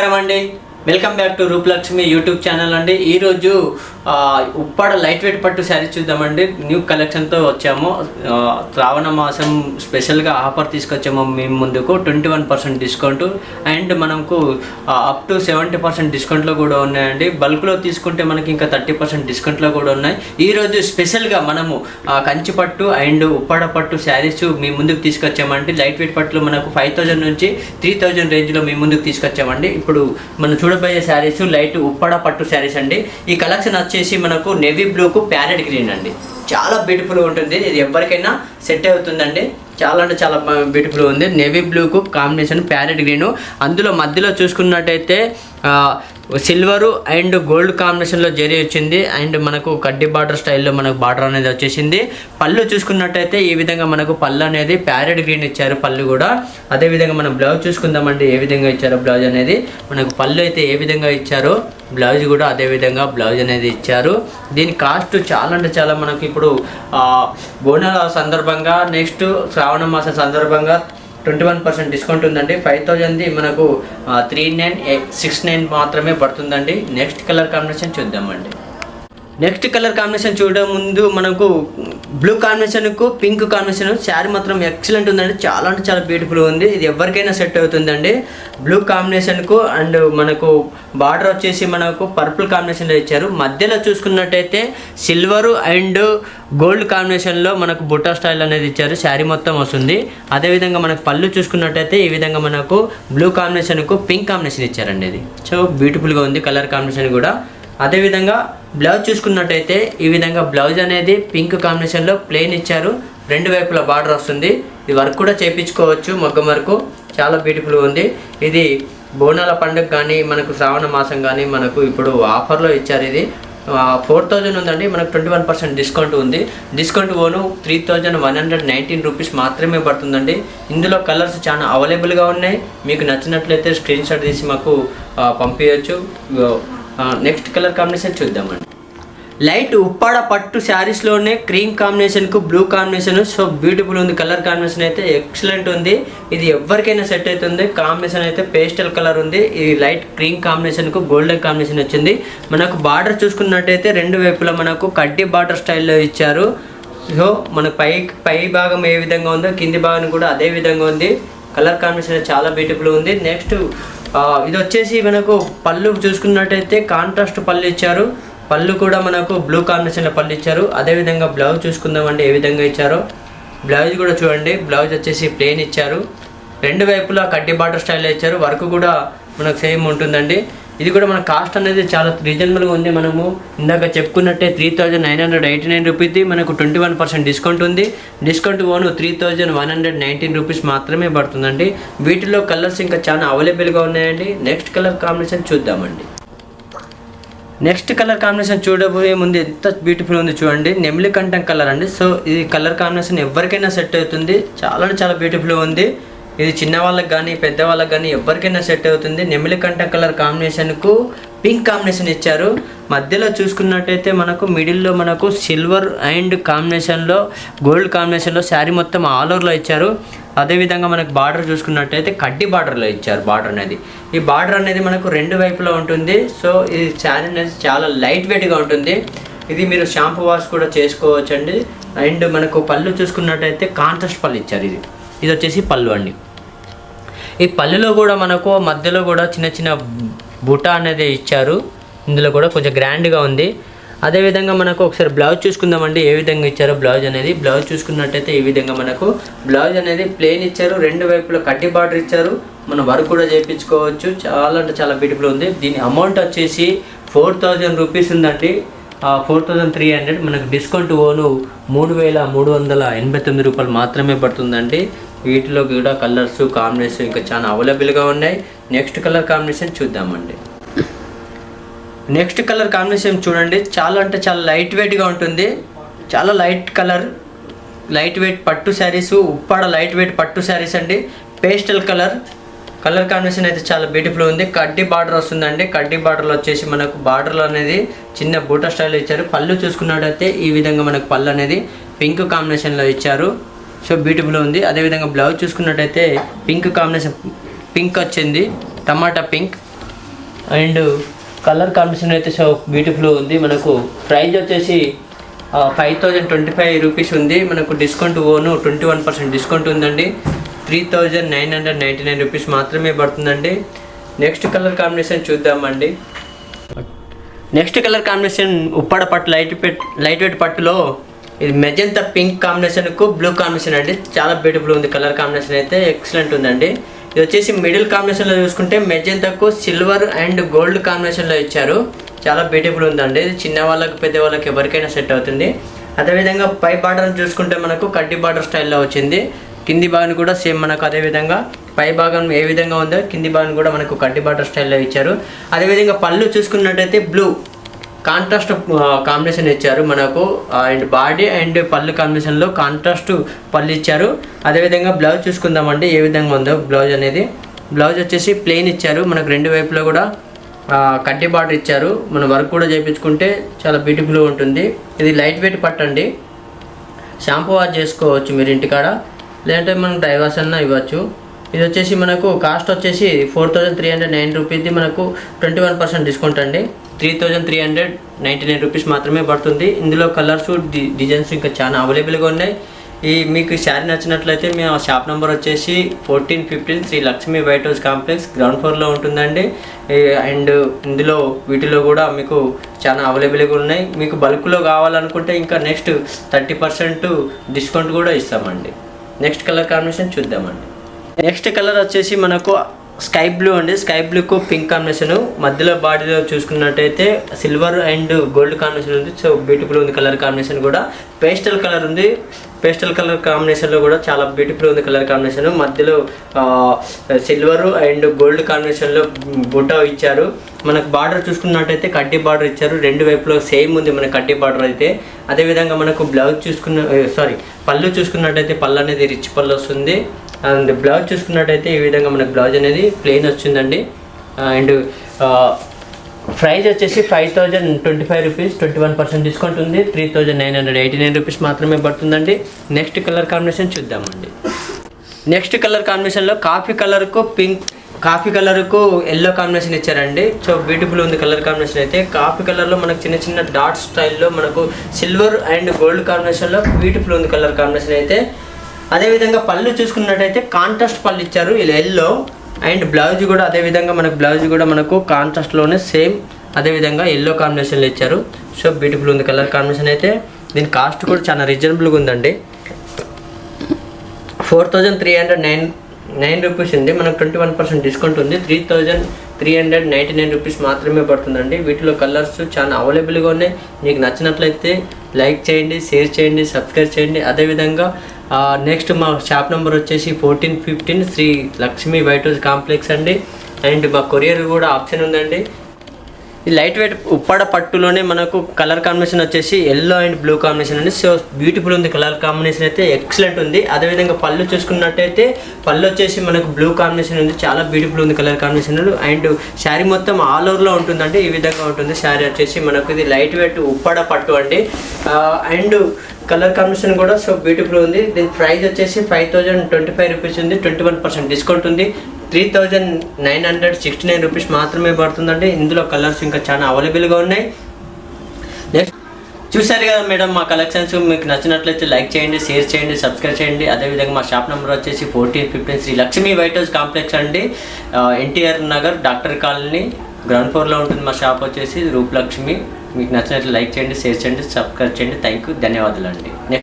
నమస్కారం అండి. Welcome back to Rupalakshmi YouTube channel అండి. ఈరోజు ఉప్పాడ లైట్ వెయిట్ పట్టు శారీ చూద్దామండి. న్యూ కలెక్షన్తో వచ్చాము. శ్రావణ మాసం స్పెషల్గా ఆఫర్ తీసుకొచ్చాము మేము ముందుకు. 21% డిస్కౌంట్ అండ్ మనకు అప్ టు 70% డిస్కౌంట్లో కూడా ఉన్నాయండి. బల్క్లో తీసుకుంటే మనకి ఇంకా 30% డిస్కౌంట్లో కూడా ఉన్నాయి. ఈరోజు స్పెషల్గా మనము కంచి పట్టు అండ్ ఉప్పాడ పట్టు శారీస్ మీ ముందుకు తీసుకొచ్చామండి. లైట్ వెయిట్ పట్టులో మనకు 5000 నుంచి 3000 రేంజ్లో మీ ముందుకు తీసుకొచ్చామండి. ఇప్పుడు మనం చూడబోయే శారీస్ లైట్ ఉప్పాడ పట్టు శారీస్ అండి. ఈ కలెక్షన్ వచ్చేసి మనకు నేవీ బ్లూకు ప్యారెట్ గ్రీన్ అండి. చాలా బ్యూటిఫుల్గా ఉంటుంది. ఇది ఎవరికైనా సెట్ అవుతుందండి. చాలా అంటే చాలా బ్యూటిఫుల్గా ఉంది. నేవీ బ్లూకు కాంబినేషన్ ప్యారెట్ గ్రీను. అందులో మధ్యలో చూసుకున్నట్టయితే సిల్వరు అండ్ గోల్డ్ కాంబినేషన్లో జరీ వచ్చింది. అండ్ మనకు కడ్డీ బార్డర్ స్టైల్లో మనకు బార్డర్ అనేది వచ్చేసింది. పళ్ళు చూసుకున్నట్టయితే ఈ విధంగా మనకు పళ్ళు అనేది ప్యారెట్ గ్రీన్ ఇచ్చారు. పళ్ళు కూడా అదేవిధంగా మనం బ్లౌజ్ చూసుకుందామండి. ఏ విధంగా ఇచ్చారో బ్లౌజ్ అనేది మనకు పళ్ళు అయితే ఏ విధంగా ఇచ్చారో బ్లౌజ్ కూడా అదేవిధంగా బ్లౌజ్ అనేది ఇచ్చారు. దీని కాస్ట్ చాలా అంటే చాలా మనకి ఇప్పుడు బోనాల సందర్భంగా నెక్స్ట్ శ్రావణ మాసం సందర్భంగా 21% డిస్కౌంట్ ఉందండి. 5000 మనకు 3969 మాత్రమే పడుతుందండి. నెక్స్ట్ కలర్ కాంబినేషన్ చూద్దామండి. నెక్స్ట్ కలర్ కాంబినేషన్ చూడే ముందు మనకు బ్లూ కాంబినేషన్కు పింక్ కాంబినేషన్ శారీ మాత్రం ఎక్సలెంట్ ఉందండి. చాలా అంటే చాలా బ్యూటిఫుల్గా ఉంది. ఇది ఎవరికైనా సెట్ అవుతుందండి. బ్లూ కాంబినేషన్కు అండ్ మనకు బార్డర్ వచ్చేసి మనకు పర్పుల్ కాంబినేషన్లో ఇచ్చారు. మధ్యలో చూసుకున్నట్టయితే సిల్వరు అండ్ గోల్డ్ కాంబినేషన్లో మనకు బుట్టా స్టైల్ అనేది ఇచ్చారు. శారీ మొత్తం వస్తుంది. అదేవిధంగా మనకు పళ్ళు చూసుకున్నట్టయితే ఈ విధంగా మనకు బ్లూ కాంబినేషన్కు పింక్ కాంబినేషన్ ఇచ్చారండి. ఇది సో బ్యూటిఫుల్గా ఉంది కలర్ కాంబినేషన్ కూడా. అదేవిధంగా బ్లౌజ్ చూసుకున్నట్టయితే ఈ విధంగా బ్లౌజ్ అనేది పింక్ కాంబినేషన్లో ప్లెయిన్ ఇచ్చారు. రెండు వైపుల బార్డర్ వస్తుంది. ఇది వర్క్ కూడా చేయించుకోవచ్చు. మగ్గం వరకు చాలా బ్యూటిఫుల్గా ఉంది. ఇది బోనాల పండుగ కానీ మనకు శ్రావణ మాసం కానీ మనకు ఇప్పుడు ఆఫర్లో ఇచ్చారు. ఇది 4000 ఉందండి. మనకు 21% డిస్కౌంట్ ఉంది. డిస్కౌంట్ ఓను 3119 రూపీస్ మాత్రమే పడుతుందండి. ఇందులో కలర్స్ చాలా అవైలబుల్గా ఉన్నాయి. మీకు నచ్చినట్లయితే స్క్రీన్ షాట్ తీసి మాకు పంపించవచ్చు. నెక్స్ట్ కలర్ కాంబినేషన్ చూద్దామండి. లైట్ ఉప్పాడ పట్టు శారీస్లోనే క్రీమ్ కాంబినేషన్కు బ్లూ కాంబినేషన్. సో బ్యూటిఫుల్ ఉంది. కలర్ కాంబినేషన్ అయితే ఎక్సలెంట్ ఉంది. ఇది ఎవరికైనా సెట్ అవుతుంది. కాంబినేషన్ అయితే పేస్టల్ కలర్ ఉంది. ఇది లైట్ క్రీమ్ కాంబినేషన్కు గోల్డెన్ కాంబినేషన్ వచ్చింది. మనకు బార్డర్ చూసుకున్నట్టయితే రెండు వైపులా మనకు కడ్డీ బార్డర్ స్టైల్లో ఇచ్చారు. సో మనకు పై భాగం ఏ విధంగా ఉందో కింది భాగం కూడా అదే విధంగా ఉంది. కలర్ కాంబినేషన్ చాలా బ్యూటిఫుల్ ఉంది. నెక్స్ట్ ఇది వచ్చేసి మనకు పళ్ళు చూసుకున్నట్టయితే కాంట్రాస్ట్ పళ్ళు ఇచ్చారు. పళ్ళు కూడా మనకు బ్లూ కాంబినేషన్లో పళ్ళు ఇచ్చారు. అదేవిధంగా బ్లౌజ్ చూసుకుందామండి ఏ విధంగా ఇచ్చారో. బ్లౌజ్ కూడా చూడండి. బ్లౌజ్ వచ్చేసి ప్లెయిన్ ఇచ్చారు. రెండు వైపులా కడ్డీ బార్డర్ స్టైల్లో ఇచ్చారు. వర్క్ కూడా మనకు సేమ్ ఉంటుందండి. ఇది కూడా మన కాస్ట్ అనేది చాలా రీజనబుల్గా ఉంది. మనము ఇందాక చెప్పుకున్నట్టే 3989 రూపీది మనకు 21% డిస్కౌంట్ ఉంది. డిస్కౌంట్ ఓను 3119 రూపీస్ మాత్రమే పడుతుందండి. వీటిలో కలర్స్ ఇంకా చాలా అవైలబుల్గా ఉన్నాయండి. నెక్స్ట్ కలర్ కాంబినేషన్ చూద్దామండి. నెక్స్ట్ కలర్ కాంబినేషన్ చూడబోయే ముందు ఎంత బ్యూటిఫుల్ ఉంది చూడండి. నెమిలి కంఠం కలర్ అండి. సో ఇది కలర్ కాంబినేషన్ ఎవరికైనా సెట్ అవుతుంది. చాలా చాలా బ్యూటిఫుల్గా ఉంది. ఇది చిన్న వాళ్ళకి కానీ పెద్దవాళ్ళకి కానీ ఎవరికైనా సెట్ అవుతుంది. నెమిలి కంఠం కలర్ కాంబినేషన్కు పింక్ కాంబినేషన్ ఇచ్చారు. మధ్యలో చూసుకున్నట్టయితే మనకు మిడిల్లో మనకు సిల్వర్ అండ్ కాంబినేషన్లో గోల్డ్ కాంబినేషన్లో శారీ మొత్తం ఆల్ ఓవర్లో ఇచ్చారు. అదేవిధంగా మనకు బార్డర్ చూసుకున్నట్టయితే కడ్డీ బార్డర్లో ఇచ్చారు. బార్డర్ అనేది ఈ బార్డర్ అనేది మనకు రెండు వైపులా ఉంటుంది. సో ఇది శారీ అనేది చాలా లైట్ వెయిట్గా ఉంటుంది. ఇది మీరు షాంపూ వాష్ కూడా చేసుకోవచ్చండి. అండ్ మనకు పళ్ళు చూసుకున్నట్టయితే కాంట్రాస్ట్ పళ్ళు ఇచ్చారు. ఇది వచ్చేసి పళ్ళు అండి. ఈ పళ్ళులో కూడా మనకు మధ్యలో కూడా చిన్న చిన్న బుట్ట అనేది ఇచ్చారు. ఇందులో కూడా కొంచెం గ్రాండ్గా ఉంది. అదేవిధంగా మనకు ఒకసారి బ్లౌజ్ చూసుకుందామండి ఏ విధంగా ఇచ్చారో. బ్లౌజ్ అనేది బ్లౌజ్ చూసుకున్నట్టయితే ఈ విధంగా మనకు బ్లౌజ్ అనేది ప్లెయిన్ ఇచ్చారు. రెండు వైపులా కడ్డీ బార్డర్ ఇచ్చారు. మనం వర్క్ కూడా చేయించుకోవచ్చు. చాలా అంటే చాలా బ్యూటిఫుల్ ఉంది. దీని అమౌంట్ వచ్చేసి 4000 రూపీస్ ఉందండి. 4300 మనకు డిస్కౌంట్ ఓను 3389 రూపాయలు మాత్రమే పడుతుందండి. వీటిలో కూడా కలర్స్ కాంబినేషన్ ఇంకా చాలా అవైలబుల్గా ఉన్నాయి. నెక్స్ట్ కలర్ కాంబినేషన్ చూద్దామండి. నెక్స్ట్ కలర్ కాంబినేషన్ చూడండి. చాలా అంటే చాలా లైట్ వెయిట్గా ఉంటుంది. చాలా లైట్ కలర్ లైట్ వెయిట్ పట్టు శారీస్ ఉప్పాడ లైట్ వెయిట్ పట్టు శారీస్ అండి. పేస్టల్ కలర్ కాంబినేషన్ అయితే చాలా బ్యూటిఫుల్ ఉంది. కడ్డీ బార్డర్ వస్తుందండి. కడ్డీ బార్డర్లో వచ్చేసి మనకు బార్డర్లో అనేది చిన్న బూటా స్టైల్ ఇచ్చారు. పళ్ళు చూసుకున్నట్టయితే ఈ విధంగా మనకు పళ్ళు అనేది పింక్ కాంబినేషన్లో ఇచ్చారు. సో బ్యూటిఫుల్ ఉంది. అదేవిధంగా బ్లౌజ్ చూసుకున్నట్టయితే పింక్ కాంబినేషన్ పింక్ వచ్చింది. టమాటా పింక్ అండ్ కలర్ కాంబినేషన్ అయితే సో బ్యూటిఫుల్ ఉంది. మనకు ప్రైస్ వచ్చేసి 5025 రూపీస్ ఉంది. మనకు డిస్కౌంట్ 21% డిస్కౌంట్ ఉందండి. 3999 రూపీస్ మాత్రమే పడుతుందండి. నెక్స్ట్ కలర్ కాంబినేషన్ చూద్దామండి. నెక్స్ట్ కలర్ కాంబినేషన్ ఉప్పాడ పట్టు లైట్ వెయిట్ పట్టులో ఇది మెజంతా పింక్ కాంబినేషన్కు బ్లూ కాంబినేషన్ అండి. చాలా బ్యూటిఫుల్ ఉంది. కలర్ కాంబినేషన్ అయితే ఎక్సలెంట్ ఉందండి. ఇది వచ్చేసి మిడిల్ కాంబినేషన్లో చూసుకుంటే మెజంతాకు సిల్వర్ అండ్ గోల్డ్ కాంబినేషన్లో ఇచ్చారు. చాలా బ్యూటిఫుల్ ఉందండి. ఇది చిన్న వాళ్ళకి పెద్ద వాళ్ళకి ఎవరికైనా సెట్ అవుతుంది. అదేవిధంగా పై బార్డర్ చూసుకుంటే మనకు కడ్డీ బార్డర్ స్టైల్లో వచ్చింది. కింది భాగం కూడా సేమ్ మనకు అదేవిధంగా పై భాగం ఏ విధంగా ఉందో కింది భాగం కూడా మనకు కడ్డీ బార్డర్ స్టైల్లో ఇచ్చారు. అదేవిధంగా పళ్ళు చూసుకున్నట్టయితే బ్లూ కాంట్రాస్ట్ కాంబినేషన్ ఇచ్చారు మనకు. అండ్ బాడీ అండ్ పళ్ళు కాంబినేషన్లో కాంట్రాస్ట్ పళ్ళు ఇచ్చారు. అదేవిధంగా బ్లౌజ్ చూసుకుందామండి ఏ విధంగా ఉందో బ్లౌజ్ అనేది. బ్లౌజ్ వచ్చేసి ప్లెయిన్ ఇచ్చారు. మనకు రెండు వైపులో కూడా కడ్డీ బార్డర్ ఇచ్చారు. మన వర్క్ కూడా చేయించుకుంటే చాలా బ్యూటిఫుల్గా ఉంటుంది. ఇది లైట్ వెయిట్ పట్టండి. షాంపూ వాష్ చేసుకోవచ్చు మీరు ఇంటికాడ, లేదంటే మనం డ్రై వాష్ అన్నా ఇవ్వచ్చు. ఇది వచ్చేసి మనకు కాస్ట్ వచ్చేసి 4309 రూపీస్ది మనకు 21% డిస్కౌంట్ అండి. 3399 రూపీస్ మాత్రమే పడుతుంది. ఇందులో కలర్స్ డిజైన్స్ ఇంకా చాలా అవైలబుల్గా ఉన్నాయి. మీకు శారీ నచ్చినట్లయితే మీ షాప్ నెంబర్ వచ్చేసి 1415 Shri Lakshmi white house complex ground ఫ్లోర్లో ఉంటుందండి. అండ్ ఇందులో వీటిలో కూడా మీకు చాలా అవైలబుల్గా ఉన్నాయి. మీకు బల్క్లో కావాలనుకుంటే ఇంకా నెక్స్ట్ 30% డిస్కౌంట్ కూడా ఇస్తామండి. నెక్స్ట్ కలర్ కాంబినేషన్ చూద్దామండి. నెక్స్ట్ కలర్ వచ్చేసి మనకు స్కై బ్లూ అండి. స్కై బ్లూకు పింక్ కాంబినేషన్, మధ్యలో బాడీలో చూసుకున్నట్టయితే సిల్వర్ అండ్ గోల్డ్ కాంబినేషన్ ఉంది. సో బ్యూటిఫుల్ ఉంది. కలర్ కాంబినేషన్ కూడా పేస్టల్ కలర్ ఉంది. పేస్టల్ కలర్ కాంబినేషన్లో కూడా చాలా బ్యూటిఫుల్ ఉంది. కలర్ కాంబినేషన్ మధ్యలో సిల్వర్ అండ్ గోల్డ్ కాంబినేషన్లో బుట్ట ఇచ్చారు. మనకు బార్డర్ చూసుకున్నట్టయితే కడ్డీ బార్డర్ ఇచ్చారు. రెండు వైపులో సేమ్ ఉంది మన కడ్డీ బార్డర్ అయితే. అదేవిధంగా మనకు బ్లౌజ్ పళ్ళు చూసుకున్నట్టయితే పళ్ళు అనేది రిచ్ పళ్ళు వస్తుంది. అండ్ బ్లౌజ్ చూసుకున్నట్టయితే ఈ విధంగా మనకు బ్లౌజ్ అనేది ప్లెయిన్ వచ్చిందండి. అండ్ ప్రైస్ వచ్చేసి 5025 రూపీస్, 21% డిస్కౌంట్ ఉంది. 3989 రూపీస్ మాత్రమే పడుతుందండి. నెక్స్ట్ కలర్ కాంబినేషన్ చూద్దామండి. నెక్స్ట్ కలర్ కాంబినేషన్లో కాఫీ కలర్కు ఎల్లో కాంబినేషన్ ఇచ్చారండి. సో బ్యూటిఫుల్ ఉంది కలర్ కాంబినేషన్ అయితే. కాఫీ కలర్లో మనకు చిన్న చిన్న డాట్ స్టైల్లో మనకు సిల్వర్ అండ్ గోల్డ్ కాంబినేషన్లో బ్యూటిఫుల్ ఉంది కలర్ కాంబినేషన్ అయితే. అదేవిధంగా పళ్ళు చూసుకున్నట్టయితే కాంట్రాస్ట్ పళ్ళు ఇచ్చారు ఇలా ఎల్లో. అండ్ బ్లౌజ్ కూడా అదేవిధంగా మనకు కాంట్రాస్ట్లోనే సేమ్ అదేవిధంగా ఎల్లో కాంబినేషన్లో ఇచ్చారు. సో బ్యూటిఫుల్ ఉంది కలర్ కాంబినేషన్ అయితే. దీని కాస్ట్ కూడా చాలా రీజనబుల్గా ఉందండి. 4309 రూపీస్ ఉంది. మనకు 21% డిస్కౌంట్ ఉంది. 3399 రూపీస్ మాత్రమే పడుతుందండి. వీటిలో కలర్స్ చాలా అవైలబుల్గా ఉన్నాయి. మీకు నచ్చినట్లయితే లైక్ చేయండి, షేర్ చేయండి, సబ్స్క్రైబ్ చేయండి. అదేవిధంగా నెక్స్ట్ మా షాప్ నెంబర్ వచ్చేసి 1415 Shri Lakshmi white house complex అండి. అండ్ మా కొరియర్ కూడా ఆప్షన్ ఉందండి. ఈ లైట్ వెయిట్ ఉప్పాడ పట్టులోనే మనకు కలర్ కాంబినేషన్ వచ్చేసి ఎల్లో అండ్ బ్లూ కాంబినేషన్ అండి. సో బ్యూటిఫుల్ ఉంది కలర్ కాంబినేషన్ అయితే, ఎక్సలెంట్ ఉంది. అదేవిధంగా పళ్ళు చూసుకున్నట్టయితే పళ్ళు వచ్చేసి మనకు బ్లూ కాంబినేషన్ ఉంది. చాలా బ్యూటిఫుల్ ఉంది కలర్ కాంబినేషన్. అండ్ శారీ మొత్తం ఆల్ ఓవర్లో ఉంటుందండి. ఈ విధంగా ఉంటుంది శారీ వచ్చేసి మనకు. ఇది లైట్ వెయిట్ ఉప్పాడ పట్టు అండి. అండ్ కలర్ కాంబినేషన్ కూడా సో బ్యూటిఫుల్ ఉంది. దీని ప్రైస్ వచ్చేసి 5025 రూపీస్ ఉంది. 21% డిస్కౌంట్ ఉంది. 3969 రూపీస్ మాత్రమే పడుతుందండి. ఇందులో కలర్స్ ఇంకా చాలా అవైలబుల్గా ఉన్నాయి. నెక్స్ట్ చూసారు కదా మేడం మా కలెక్షన్స్. మీకు నచ్చినట్లయితే లైక్ చేయండి, షేర్ చేయండి, సబ్స్క్రైబ్ చేయండి. అదేవిధంగా మా షాప్ నెంబర్ వచ్చేసి 1415 Shri Lakshmi white house complex అండి. NTR Nagar doctor colony ground ఫ్లోర్లో ఉంటుంది మా షాప్ వచ్చేసి రూపలక్ష్మి. మీకు నచ్చినట్లు లైక్ చేయండి, షేర్ చేయండి, సబ్స్క్రైబ్ చేయండి. థ్యాంక్ యూ, ధన్యవాదాలు అండి.